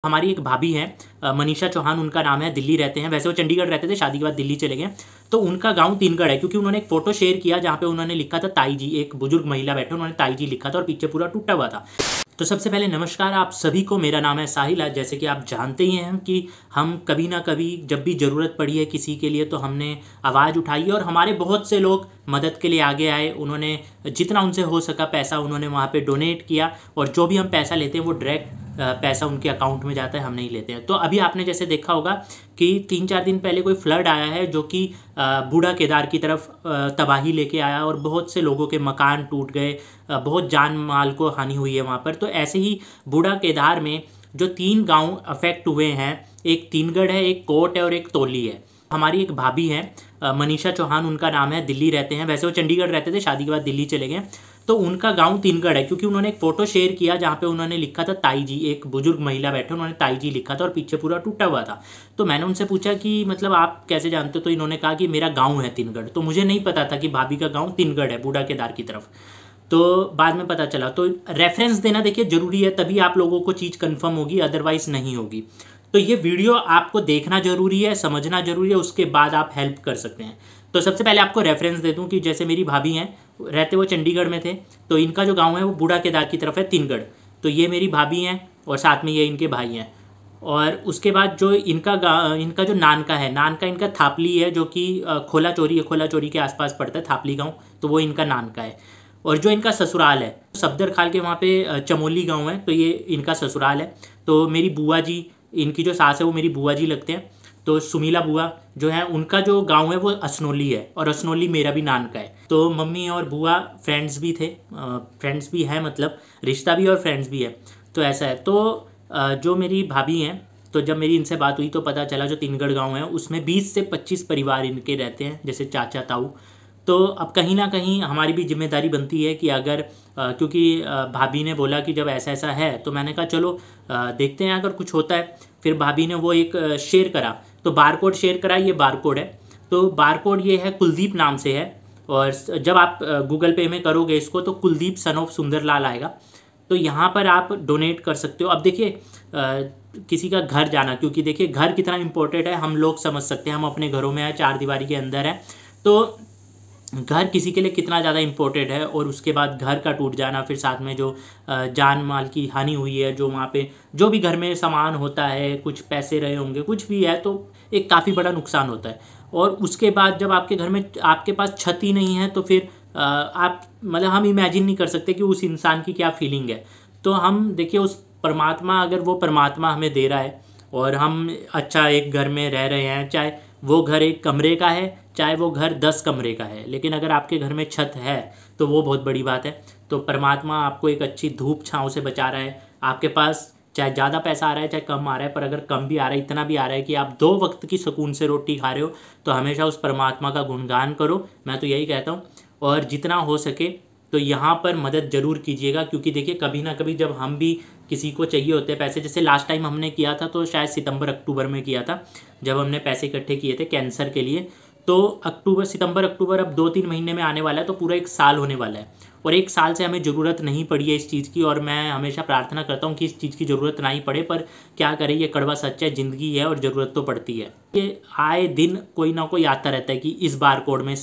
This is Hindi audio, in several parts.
हमारी एक भाभी हैं, मनीषा चौहान उनका नाम है। दिल्ली रहते हैं, वैसे वो चंडीगढ़ रहते थे, शादी के बाद दिल्ली चले गए। तो उनका गांव तीनगढ़ है, क्योंकि उन्होंने एक फोटो शेयर किया जहाँ पे उन्होंने लिखा था ताई जी। एक बुजुर्ग महिला बैठे, उन्होंने ताई जी लिखा था और पीछे पूरा टूटा हुआ था। तो सबसे पहले नमस्कार आप सभी को, मेरा नाम है साहिल। आज जैसे कि आप जानते ही हैं कि हम कभी ना कभी जब भी ज़रूरत पड़ी है किसी के लिए तो हमने आवाज़ उठाई है और हमारे बहुत से लोग मदद के लिए आगे आए। उन्होंने जितना उनसे हो सका पैसा उन्होंने वहाँ पे डोनेट किया, और जो भी हम पैसा लेते हैं वो डायरेक्ट पैसा उनके अकाउंट में जाता है, हम नहीं लेते हैं। तो अभी आपने जैसे देखा होगा कि 3-4 दिन पहले कोई फ्लड आया है जो कि बूढ़ा केदार की तरफ तबाही लेके आया और बहुत से लोगों के मकान टूट गए, बहुत जान माल को हानि हुई है वहाँ पर। तो ऐसे ही बूढ़ा केदार में जो 3 गांव अफेक्ट हुए हैं, एक तीनगढ़ है, एक कोट है और एक तोली है। हमारी एक भाभी हैं, मनीषा चौहान उनका नाम है, दिल्ली रहते हैं। वैसे वो चंडीगढ़ रहते थे, शादी के बाद दिल्ली चले गए। तो उनका गांव तीनगढ़ है, क्योंकि उन्होंने एक फ़ोटो शेयर किया जहाँ पे उन्होंने लिखा था ताई जी। एक बुजुर्ग महिला बैठे, उन्होंने ताई जी लिखा था और पीछे पूरा टूटा हुआ था। तो मैंने उनसे पूछा कि मतलब आप कैसे जानते हो? तो इन्होंने कहा कि मेरा गाँव है तीनगढ़। तो मुझे नहीं पता था कि भाभी का गाँव तीनगढ़ है, बूढ़ा केदार की तरफ। तो बाद में पता चला। तो रेफरेंस देना देखिए ज़रूरी है, तभी आप लोगों को चीज़ कंफर्म होगी, अदरवाइज़ नहीं होगी। तो ये वीडियो आपको देखना ज़रूरी है, समझना ज़रूरी है, उसके बाद आप हेल्प कर सकते हैं। तो सबसे पहले आपको रेफरेंस दे दूं कि जैसे मेरी भाभी हैं, रहते वो चंडीगढ़ में थे, तो इनका जो गांव है वो बूढ़ा केदार की तरफ है, तीनगढ़। तो ये मेरी भाभी हैं और साथ में ये इनके भाई हैं। और उसके बाद जो इनका जो नानका है, नानका इनका थापली है, जो कि खोला चोरी है, खोला चोरी के आसपास पड़ता है थापली गाँव, तो वो इनका नानका है। और जो इनका ससुराल है सफदर खाल के वहाँ पे चमोली गाँव है, तो ये इनका ससुराल है। तो मेरी बुआ जी, इनकी जो सास है वो मेरी बुआ जी लगते हैं। तो सुमीला बुआ जो है, उनका जो गांव है वो असनोली है, और असनोली मेरा भी नानका है। तो मम्मी और बुआ फ्रेंड्स भी थे, फ्रेंड्स भी हैं, मतलब रिश्ता भी और फ्रेंड्स भी है। तो ऐसा है। तो जो मेरी भाभी हैं, तो जब मेरी इनसे बात हुई तो पता चला जो तीनगढ़ गांव है उसमें 20 से 25 परिवार इनके रहते हैं, जैसे चाचा ताऊ। तो अब कहीं ना कहीं हमारी भी जिम्मेदारी बनती है कि अगर क्योंकि भाभी ने बोला कि जब ऐसा ऐसा है, तो मैंने कहा चलो देखते हैं अगर कुछ होता है। फिर भाभी ने वो एक शेयर करा, तो बारकोड शेयर करा, ये बारकोड है। तो बारकोड ये है, कुलदीप नाम से है। और जब आप गूगल पे में करोगे इसको तो कुलदीप सन ऑफ सुंदरलाल आएगा। तो यहाँ पर आप डोनेट कर सकते हो। अब देखिए किसी का घर जाना, क्योंकि देखिए घर कितना इंपॉर्टेंट है हम लोग समझ सकते हैं, हम अपने घरों में हैं, 4 दीवारी के अंदर है। तो घर किसी के लिए कितना ज़्यादा इम्पोर्टेंट है, और उसके बाद घर का टूट जाना, फिर साथ में जो जान माल की हानि हुई है, जो वहाँ पे जो भी घर में सामान होता है, कुछ पैसे रहे होंगे, कुछ भी है, तो एक काफ़ी बड़ा नुकसान होता है। और उसके बाद जब आपके घर में आपके पास छत ही नहीं है, तो फिर आप मतलब हम इमेजिन नहीं कर सकते कि उस इंसान की क्या फीलिंग है। तो हम देखिए उस परमात्मा, अगर वो परमात्मा हमें दे रहा है और हम अच्छा एक घर में रह रहे हैं, चाहे वो घर 1 कमरे का है, चाहे वो घर 10 कमरे का है, लेकिन अगर आपके घर में छत है तो वो बहुत बड़ी बात है। तो परमात्मा आपको एक अच्छी धूप छाँव से बचा रहा है। आपके पास चाहे ज़्यादा पैसा आ रहा है चाहे कम आ रहा है, पर अगर कम भी आ रहा है, इतना भी आ रहा है कि आप 2 वक्त की सुकून से रोटी खा रहे हो, तो हमेशा उस परमात्मा का गुणगान करो। मैं तो यही कहता हूँ। और जितना हो सके तो यहाँ पर मदद ज़रूर कीजिएगा, क्योंकि देखिए कभी ना कभी जब हम भी किसी को चाहिए होते हैं पैसे, जैसे लास्ट टाइम हमने किया था तो शायद सितंबर अक्टूबर में किया था, जब हमने पैसे इकट्ठे किए थे कैंसर के लिए। तो सितंबर अक्टूबर अब 2-3 महीने में आने वाला है, तो पूरा 1 साल होने वाला है। और 1 साल से हमें ज़रूरत नहीं पड़ी है इस चीज़ की, और मैं हमेशा प्रार्थना करता हूँ कि इस चीज़ की ज़रूरत ना ही पड़े, पर क्या करें, ये कड़वा सच है, ज़िंदगी है और ज़रूरत तो पड़ती है। ये आए दिन कोई ना कोई आता रहता है कि इस बार कोड में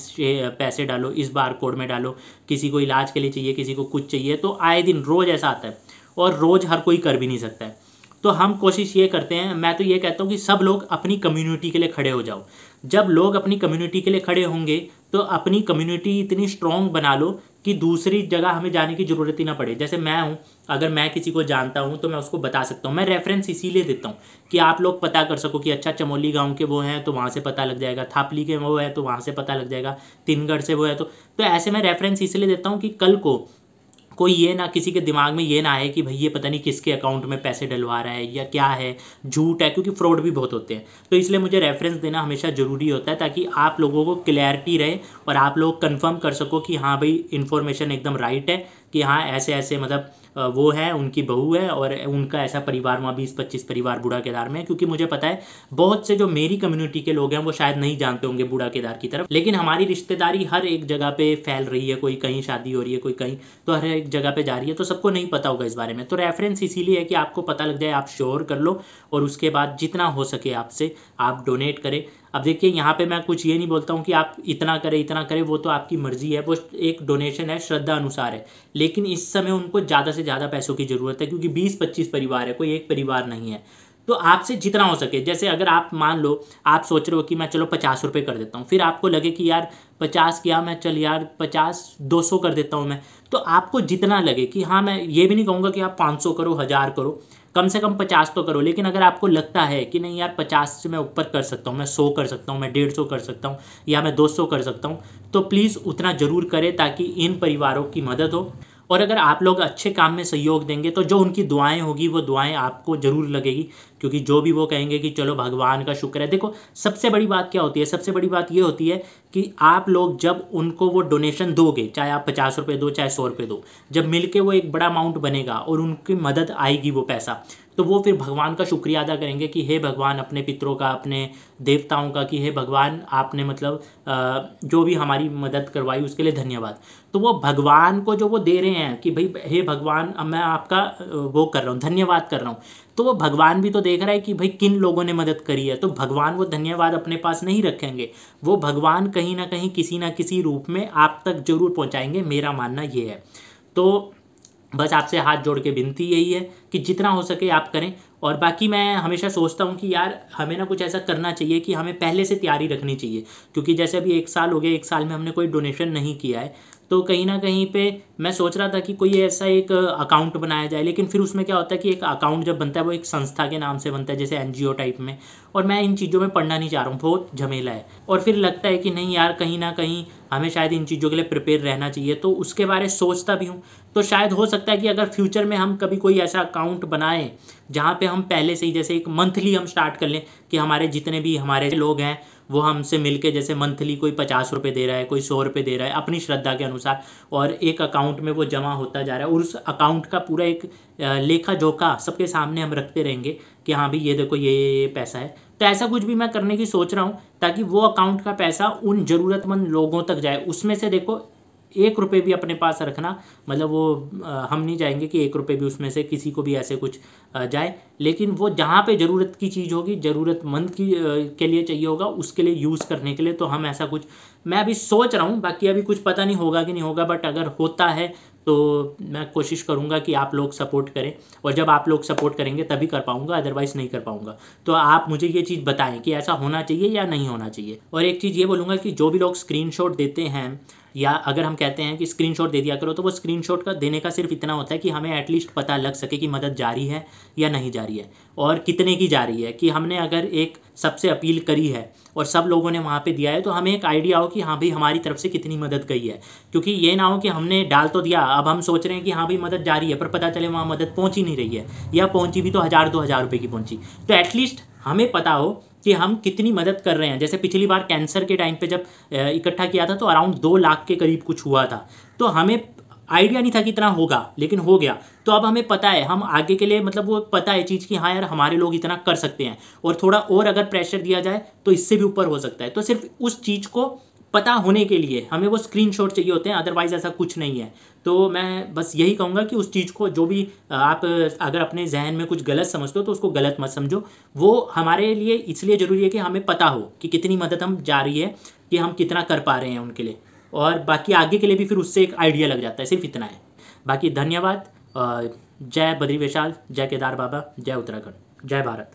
पैसे डालो, इस बार कोड में डालो, किसी को इलाज के लिए चाहिए, किसी को कुछ चाहिए, तो आए दिन रोज़ ऐसा आता है, और रोज़ हर कोई कर भी नहीं सकता है। तो हम कोशिश ये करते हैं, मैं तो ये कहता हूँ कि सब लोग अपनी कम्युनिटी के लिए खड़े हो जाओ। जब लोग अपनी कम्युनिटी के लिए खड़े होंगे तो अपनी कम्युनिटी इतनी स्ट्रॉन्ग बना लो कि दूसरी जगह हमें जाने की ज़रूरत ही ना पड़े। जैसे मैं हूँ, अगर मैं किसी को जानता हूँ तो मैं उसको बता सकता हूँ। मैं रेफरेंस इसीलिए देता हूँ कि आप लोग पता कर सको कि अच्छा चमोली गांव के वो हैं तो वहाँ से पता लग जाएगा, थापली के वो है तो वहाँ से पता लग जाएगा, तीनगढ़ से वो है। तो ऐसे मैं रेफरेंस इसलिए देता हूँ कि कल को कोई ये ना, किसी के दिमाग में ये ना आए कि भाई ये पता नहीं किसके अकाउंट में पैसे डलवा रहा है या क्या है, झूठ है, क्योंकि फ्रॉड भी बहुत होते हैं। तो इसलिए मुझे रेफरेंस देना हमेशा ज़रूरी होता है, ताकि आप लोगों को क्लैरिटी रहे और आप लोग कंफर्म कर सको कि हाँ भाई इन्फॉर्मेशन एकदम राइट है, कि हाँ ऐसे ऐसे मतलब वो है, उनकी बहू है और उनका ऐसा परिवार वहाँ 20-25 परिवार बूढ़ा केदार में है। क्योंकि मुझे पता है बहुत से जो मेरी कम्युनिटी के लोग हैं वो शायद नहीं जानते होंगे बूढ़ा केदार की तरफ, लेकिन हमारी रिश्तेदारी हर एक जगह पे फैल रही है, कोई कहीं शादी हो रही है, कोई कहीं, तो हर एक जगह पे जा रही है, तो सबको नहीं पता होगा इस बारे में। तो रेफरेंस इसीलिए है कि आपको पता लग जाए, आप श्योर कर लो और उसके बाद जितना हो सके आपसे आप डोनेट करें। अब देखिए यहाँ पे मैं कुछ ये नहीं बोलता हूँ कि आप इतना करें, वो तो आपकी मर्जी है, वो एक डोनेशन है, श्रद्धा अनुसार है। लेकिन इस समय उनको ज़्यादा से ज़्यादा पैसों की ज़रूरत है, क्योंकि 20-25 परिवार है, कोई एक परिवार नहीं है। तो आपसे जितना हो सके, जैसे अगर आप मान लो आप सोच रहे हो कि मैं चलो 50 रुपये कर देता हूँ, फिर आपको लगे कि यार 50 क्या, मैं चल यार 50 200 कर देता हूँ मैं, तो आपको जितना लगे कि हाँ, मैं ये भी नहीं कहूँगा कि आप 500 करो, 1000 करो, कम से कम 50 तो करो। लेकिन अगर आपको लगता है कि नहीं यार 50 से मैं ऊपर कर सकता हूँ, मैं 100 कर सकता हूँ, मैं 150 कर सकता हूँ, या मैं 200 कर सकता हूँ, तो प्लीज़ उतना ज़रूर करें ताकि इन परिवारों की मदद हो। और अगर आप लोग अच्छे काम में सहयोग देंगे तो जो उनकी दुआएं होगी वो दुआएं आपको ज़रूर लगेगी, क्योंकि जो भी वो कहेंगे कि चलो भगवान का शुक्र है। देखो सबसे बड़ी बात क्या होती है, सबसे बड़ी बात ये होती है कि आप लोग जब उनको वो डोनेशन दोगे, चाहे आप 50 रुपये दो चाहे 100 रुपये दो, जब मिलके वो एक बड़ा अमाउंट बनेगा और उनकी मदद आएगी वो पैसा, तो वो फिर भगवान का शुक्रिया अदा करेंगे कि हे भगवान, अपने पितरों का, अपने देवताओं का, कि हे भगवान आपने मतलब जो भी हमारी मदद करवाई उसके लिए धन्यवाद। तो वो भगवान को जो वो दे रहे हैं कि भाई हे भगवान अब मैं आपका वो कर रहा हूँ, धन्यवाद कर रहा हूँ, तो वो भगवान भी तो देख रहा है कि भाई किन लोगों ने मदद करी है। तो भगवान वो धन्यवाद अपने पास नहीं रखेंगे, वो भगवान कहीं ना कहीं किसी ना किसी रूप में आप तक जरूर पहुँचाएंगे, मेरा मानना ये है। तो बस आपसे हाथ जोड़ के विनती यही है कि जितना हो सके आप करें। और बाकी मैं हमेशा सोचता हूँ कि यार हमें ना कुछ ऐसा करना चाहिए कि हमें पहले से तैयारी रखनी चाहिए, क्योंकि जैसे अभी 1 साल हो गया, 1 साल में हमने कोई डोनेशन नहीं किया है, तो कहीं ना कहीं पे मैं सोच रहा था कि कोई ऐसा एक अकाउंट बनाया जाए। लेकिन फिर उसमें क्या होता है कि एक अकाउंट जब बनता है वो एक संस्था के नाम से बनता है, जैसे NGO टाइप में, और मैं इन चीज़ों में पढ़ना नहीं चाह रहा हूँ, बहुत झमेला है। और फिर लगता है कि नहीं यार, कहीं ना कहीं हमें शायद इन चीज़ों के लिए प्रिपेयर रहना चाहिए, तो उसके बारे सोचता भी हूँ। तो शायद हो सकता है कि अगर फ्यूचर में हम कभी कोई ऐसा अकाउंट बनाएं जहाँ पे हम पहले से ही, जैसे एक मंथली हम स्टार्ट कर लें कि हमारे जितने भी हमारे लोग हैं वो हमसे मिलके, जैसे मंथली कोई 50 रुपये दे रहा है, कोई 100 रुपये दे रहा है अपनी श्रद्धा के अनुसार, और एक अकाउंट में वो जमा होता जा रहा है, और उस अकाउंट का पूरा एक लेखा जोखा सबके सामने हम रखते रहेंगे कि हाँ भाई ये देखो ये पैसा है। तो ऐसा कुछ भी मैं करने की सोच रहा हूँ, ताकि वो अकाउंट का पैसा उन ज़रूरतमंद लोगों तक जाए। उसमें से देखो 1 रुपये भी अपने पास रखना, मतलब वो हम नहीं चाहेंगे कि 1 रुपये भी उसमें से किसी को भी ऐसे कुछ जाए, लेकिन वो जहाँ पे ज़रूरत की चीज़ होगी, ज़रूरतमंद की के लिए चाहिए होगा, उसके लिए यूज़ करने के लिए, तो हम ऐसा कुछ मैं अभी सोच रहा हूँ। बाकी अभी कुछ पता नहीं होगा कि नहीं होगा, बट अगर होता है तो मैं कोशिश करूँगा कि आप लोग सपोर्ट करें, और जब आप लोग सपोर्ट करेंगे तभी कर पाऊँगा, अदरवाइज़ नहीं कर पाऊँगा। तो आप मुझे ये चीज़ बताएं कि ऐसा होना चाहिए या नहीं होना चाहिए। और एक चीज़ ये बोलूँगा कि जो भी लोग स्क्रीनशॉट देते हैं, या अगर हम कहते हैं कि स्क्रीनशॉट दे दिया करो, तो वो स्क्रीनशॉट का देने का सिर्फ इतना होता है कि हमें एटलीस्ट पता लग सके कि मदद जारी है या नहीं जारी है, और कितने की जा रही है। कि हमने अगर एक सबसे अपील करी है और सब लोगों ने वहाँ पे दिया है, तो हमें एक आइडिया हो कि हाँ भाई हमारी तरफ से कितनी मदद गई है। क्योंकि ये ना हो कि हमने डाल तो दिया, अब हम सोच रहे हैं कि हाँ भाई मदद जारी है, पर पता चले वहाँ मदद पहुँच ही नहीं रही है, या पहुँची भी तो 1000-2000 रुपये की पहुँची। तो एटलीस्ट हमें पता हो कि हम कितनी मदद कर रहे हैं। जैसे पिछली बार कैंसर के टाइम पे जब इकट्ठा किया था, तो अराउंड 2 लाख के करीब कुछ हुआ था, तो हमें आइडिया नहीं था कि इतना होगा, लेकिन हो गया। तो अब हमें पता है, हम आगे के लिए मतलब वो पता है चीज़ कि हाँ यार हमारे लोग इतना कर सकते हैं, और थोड़ा और अगर प्रेशर दिया जाए तो इससे भी ऊपर हो सकता है। तो सिर्फ उस चीज़ को पता होने के लिए हमें वो स्क्रीनशॉट चाहिए होते हैं, अदरवाइज़ ऐसा कुछ नहीं है। तो मैं बस यही कहूँगा कि उस चीज़ को, जो भी आप अगर अपने जहन में कुछ गलत समझते हो तो उसको गलत मत समझो। वो हमारे लिए इसलिए ज़रूरी है कि हमें पता हो कि कितनी मदद हम जा रही है, कि हम कितना कर पा रहे हैं उनके लिए, और बाकी आगे के लिए भी फिर उससे एक आइडिया लग जाता है। सिर्फ इतना है। बाकी धन्यवाद। जय बद्री विशाल, जय केदार बाबा, जय उत्तराखंड, जय भारत।